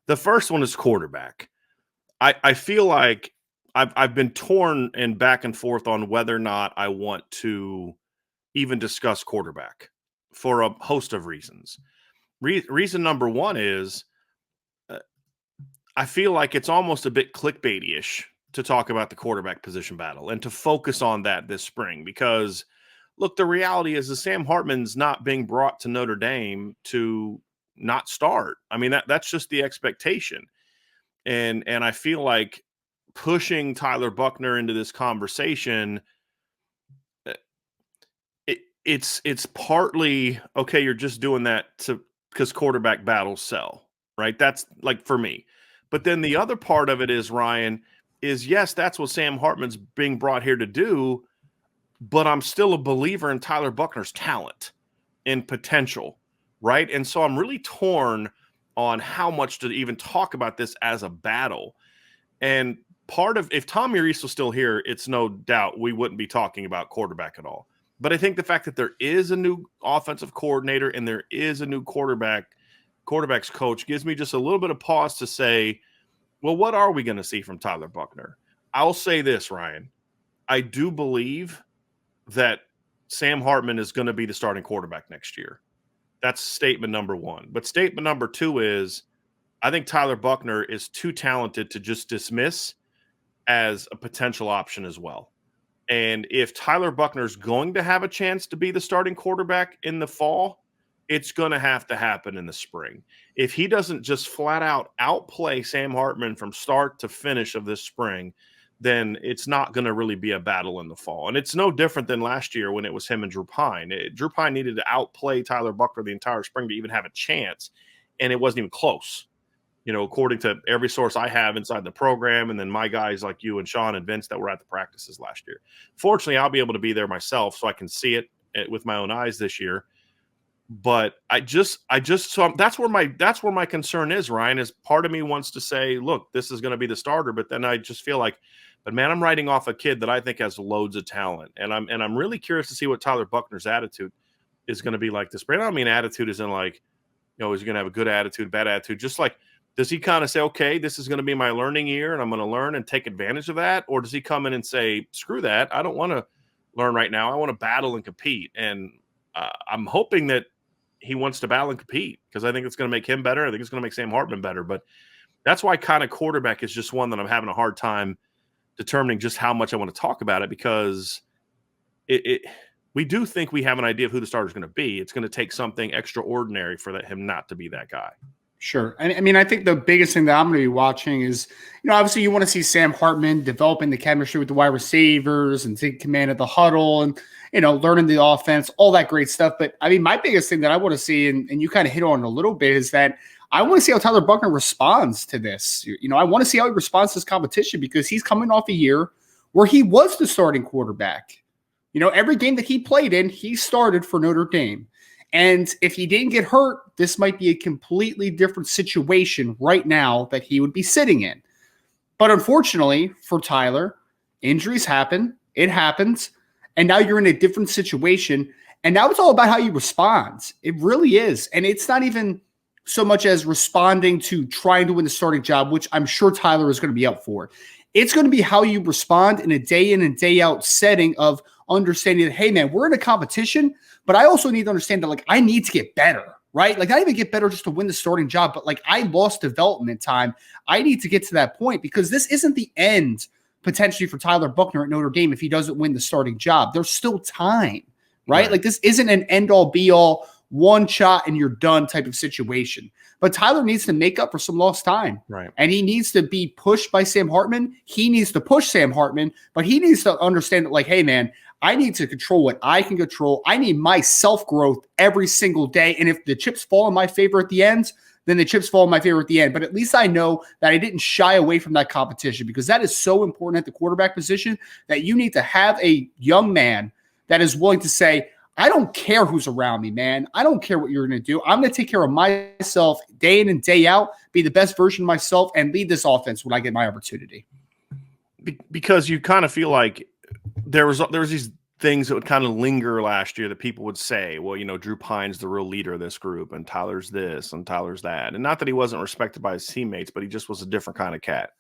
The first one is quarterback. I feel like I've been torn and back and forth on whether or not I want to even discuss quarterback for a host of reasons. Reason number one is uh, I feel like it's almost a bit clickbaity-ish to talk about the quarterback position battle and to focus on that this spring because, look, the reality is that Sam Hartman's not being brought to Notre Dame to not start. I mean, that's just the expectation. And I feel like pushing Tyler Buchner into this conversation, it's partly okay. You're just doing that because quarterback battles sell, right? That's like for me. But then the other part of it is, Ryan, is yes, that's what Sam Hartman's being brought here to do. But I'm still a believer in Tyler Buchner's talent and potential, right? And so I'm really torn on how much to even talk about this as a battle. And part of, if Tom Urias was still here, it's no doubt we wouldn't be talking about quarterback at all. But I think the fact that there is a new offensive coordinator and there is a new quarterback's coach gives me just a little bit of pause to say, well, what are we going to see from Tyler Buchner? I'll say this, Ryan. I do believe that Sam Hartman is going to be the starting quarterback next year. That's statement number one. But statement number two is I think Tyler Buchner is too talented to just dismiss as a potential option as well. And if Tyler Buchner is going to have a chance to be the starting quarterback in the fall, it's going to happen in the spring. If he doesn't just flat out outplay Sam Hartman from start to finish of this spring, then it's not going to really be a battle in the fall. And it's no different than last year when it was him and Drew Pine. Drew Pine needed to outplay Tyler Buchner the entire spring to even have a chance, and it wasn't even close. You know, according to every source I have inside the program, and then my guys like you and Sean and Vince that were at the practices last year. Fortunately, I'll be able to be there myself so I can see it with my own eyes this year. But so that's where my concern is, Ryan, is part of me wants to say, look, this is going to be the starter, but then I just feel like, but man, I'm writing off a kid that I think has loads of talent. And I'm really curious to see what Tyler Buchner's attitude is going to be like this. But I don't mean attitude is in like, you know, is he going to have a good attitude, bad attitude? Just like, does he kind of say, okay, this is going to be my learning year and I'm going to learn and take advantage of that? Or does he come in and say, screw that, I don't want to learn right now. I want to battle and compete. And I'm hoping that he wants to battle and compete because I think it's going to make him better. I think it's going to make Sam Hartman better. But that's why kind of quarterback is just one that I'm having a hard time determining just how much I want to talk about it because we do think we have an idea of who the starter is going to be. It's going to take something extraordinary for him not to be that guy. Sure. I mean, I think the biggest thing that I'm going to be watching is, you know, obviously you want to see Sam Hartman developing the chemistry with the wide receivers and taking command of the huddle and, you know, learning the offense, all that great stuff. But I mean, my biggest thing that I want to see, and you kind of hit on it a little bit, is that I want to see how Tyler Buchner responds to this. You know, I want to see how he responds to this competition because he's coming off a year where he was the starting quarterback. You know, every game that he played in, he started for Notre Dame. And if he didn't get hurt, this might be a completely different situation right now that he would be sitting in. But unfortunately for Tyler, injuries happen. It happens. And now you're in a different situation. And now it's all about how you respond. It really is. And it's not even so much as responding to trying to win the starting job, which I'm sure Tyler is going to be up for. It's going to be how you respond in a day in and day out setting of understanding that, hey, man, we're in a competition, but I also need to understand that, like, I need to get better, right? Like, I even get better just to win the starting job, but, like, I lost development time. I need to get to that point because this isn't the end potentially for Tyler Buchner at Notre Dame if he doesn't win the starting job. There's still time, right? Like, this isn't an end-all, be-all, one shot and you're done type of situation. But Tyler needs to make up for some lost time. Right. And he needs to be pushed by Sam Hartman. He needs to push Sam Hartman, but he needs to understand that, like, hey, man, I need to control what I can control. I need my self-growth every single day. And if the chips fall in my favor at the end, then the chips fall in my favor at the end. But at least I know that I didn't shy away from that competition because that is so important at the quarterback position that you need to have a young man that is willing to say, I don't care who's around me, man. I don't care what you're going to do. I'm going to take care of myself day in and day out, be the best version of myself, and lead this offense when I get my opportunity. Because you kind of feel like there was these things that would kind of linger last year that people would say, well, Drew Pine's the real leader of this group, and Tyler's this and Tyler's that. And not that he wasn't respected by his teammates, but he just was a different kind of cat.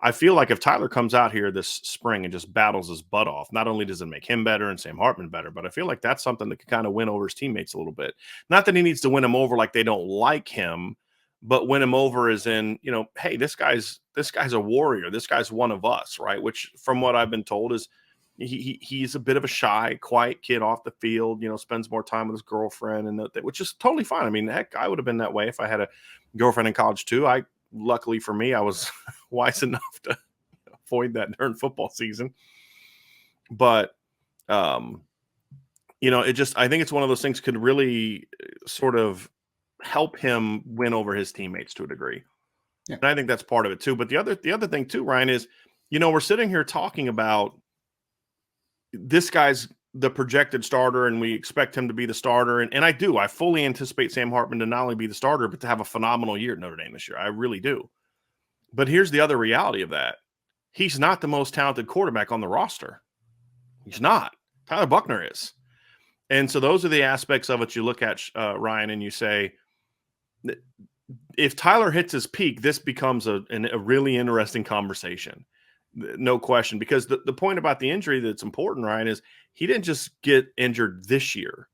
I feel like if Tyler comes out here this spring and just battles his butt off, not only does it make him better and Sam Hartman better, but I feel like that's something that could kind of win over his teammates a little bit. Not that he needs to win them over like they don't like him, but win him over as in, hey, this guy's a warrior. This guy's one of us, right? Which, from what I've been told, is he's a bit of a shy, quiet kid off the field. Spends more time with his girlfriend, and which is totally fine. I mean, heck, I would have been that way if I had a girlfriend in college too. Luckily for me, I was wise enough to avoid that during football season. But I think it's one of those things could really sort of help him win over his teammates to a degree. Yeah. And I think that's part of it too. But the other thing too, Ryan, is, we're sitting here talking about this guy's the projected starter and we expect him to be the starter. And I fully anticipate Sam Hartman to not only be the starter, but to have a phenomenal year at Notre Dame this year. I really do. But here's the other reality of that. He's not the most talented quarterback on the roster. He's not. Tyler Buchner is. And so those are the aspects of it you look at, Ryan, and you say, if Tyler hits his peak, this becomes a really interesting conversation. No question. Because the point about the injury that's important, Ryan, is he didn't just get injured this year.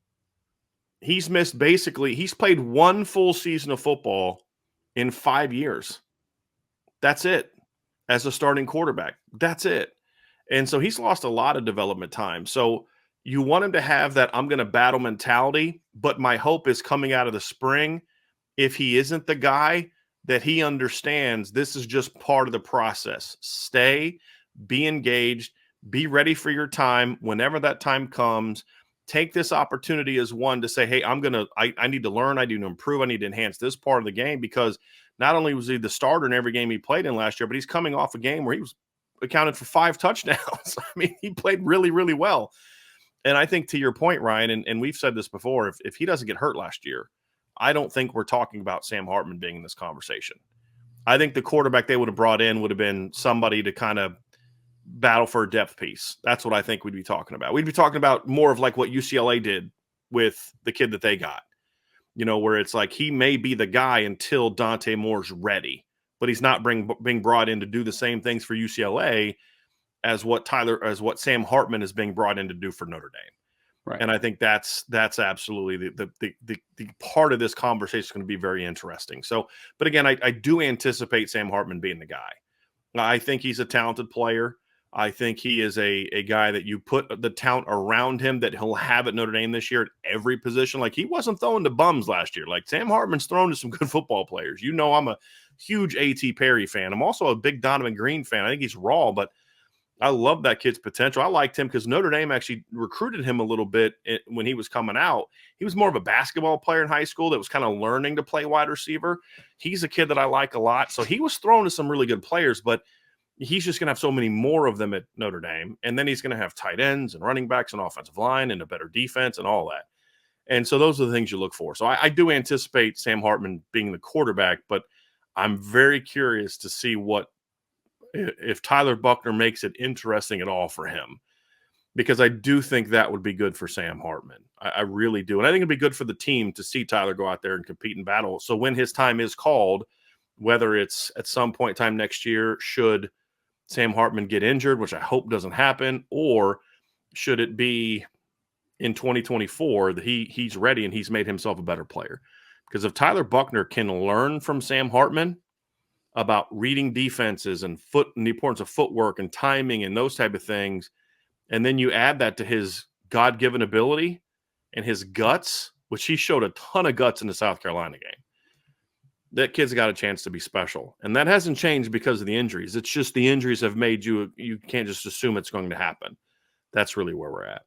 He's played one full season of football in 5 years. That's it. As a starting quarterback. That's it. And so he's lost a lot of development time. So you want him to have that I'm going to battle mentality, but my hope is coming out of the spring, if he isn't the guy, that he understands this is just part of the process. Stay, be engaged, be ready for your time whenever that time comes. Take this opportunity as one to say, hey, I need to learn, I need to improve, I need to enhance this part of the game, because not only was he the starter in every game he played in last year, but he's coming off a game where he was accounted for 5 touchdowns. I mean, he played really, really well. And I think, to your point, Ryan, and we've said this before, if he doesn't get hurt last year, I don't think we're talking about Sam Hartman being in this conversation. I think the quarterback they would have brought in would have been somebody to kind of battle for a depth piece. That's what I think we'd be talking about. We'd be talking about more of like what UCLA did with the kid that they got, where it's like he may be the guy until Dante Moore's ready, but he's not being brought in to do the same things for UCLA as what Sam Hartman is being brought in to do for Notre Dame. Right. And I think that's absolutely the part of this conversation is going to be very interesting. So, but again, I do anticipate Sam Hartman being the guy. I think he's a talented player. I think he is a guy that you put the talent around him that he'll have at Notre Dame this year at every position. Like, he wasn't throwing to bums last year. Like, Sam Hartman's thrown to some good football players. I'm a huge A.T. Perry fan. I'm also a big Donovan Green fan. I think he's raw, but I love that kid's potential. I liked him because Notre Dame actually recruited him a little bit when he was coming out. He was more of a basketball player in high school that was kind of learning to play wide receiver. He's a kid that I like a lot. So he was thrown to some really good players, but he's just going to have so many more of them at Notre Dame. And then he's going to have tight ends and running backs and offensive line and a better defense and all that. And so those are the things you look for. So I do anticipate Sam Hartman being the quarterback, but I'm very curious to see if Tyler Buchner makes it interesting at all for him, because I do think that would be good for Sam Hartman. I really do. And I think it'd be good for the team to see Tyler go out there and compete in battle. So when his time is called, whether it's at some point in time next year, should Sam Hartman get injured, which I hope doesn't happen, or should it be in 2024 that he's ready and he's made himself a better player? Because if Tyler Buchner can learn from Sam Hartman about reading defenses and the importance of footwork and timing and those type of things, and then you add that to his God-given ability and his guts, which he showed a ton of guts in the South Carolina game, that kid's got a chance to be special. And that hasn't changed because of the injuries. It's just the injuries have made you can't just assume it's going to happen. That's really where we're at.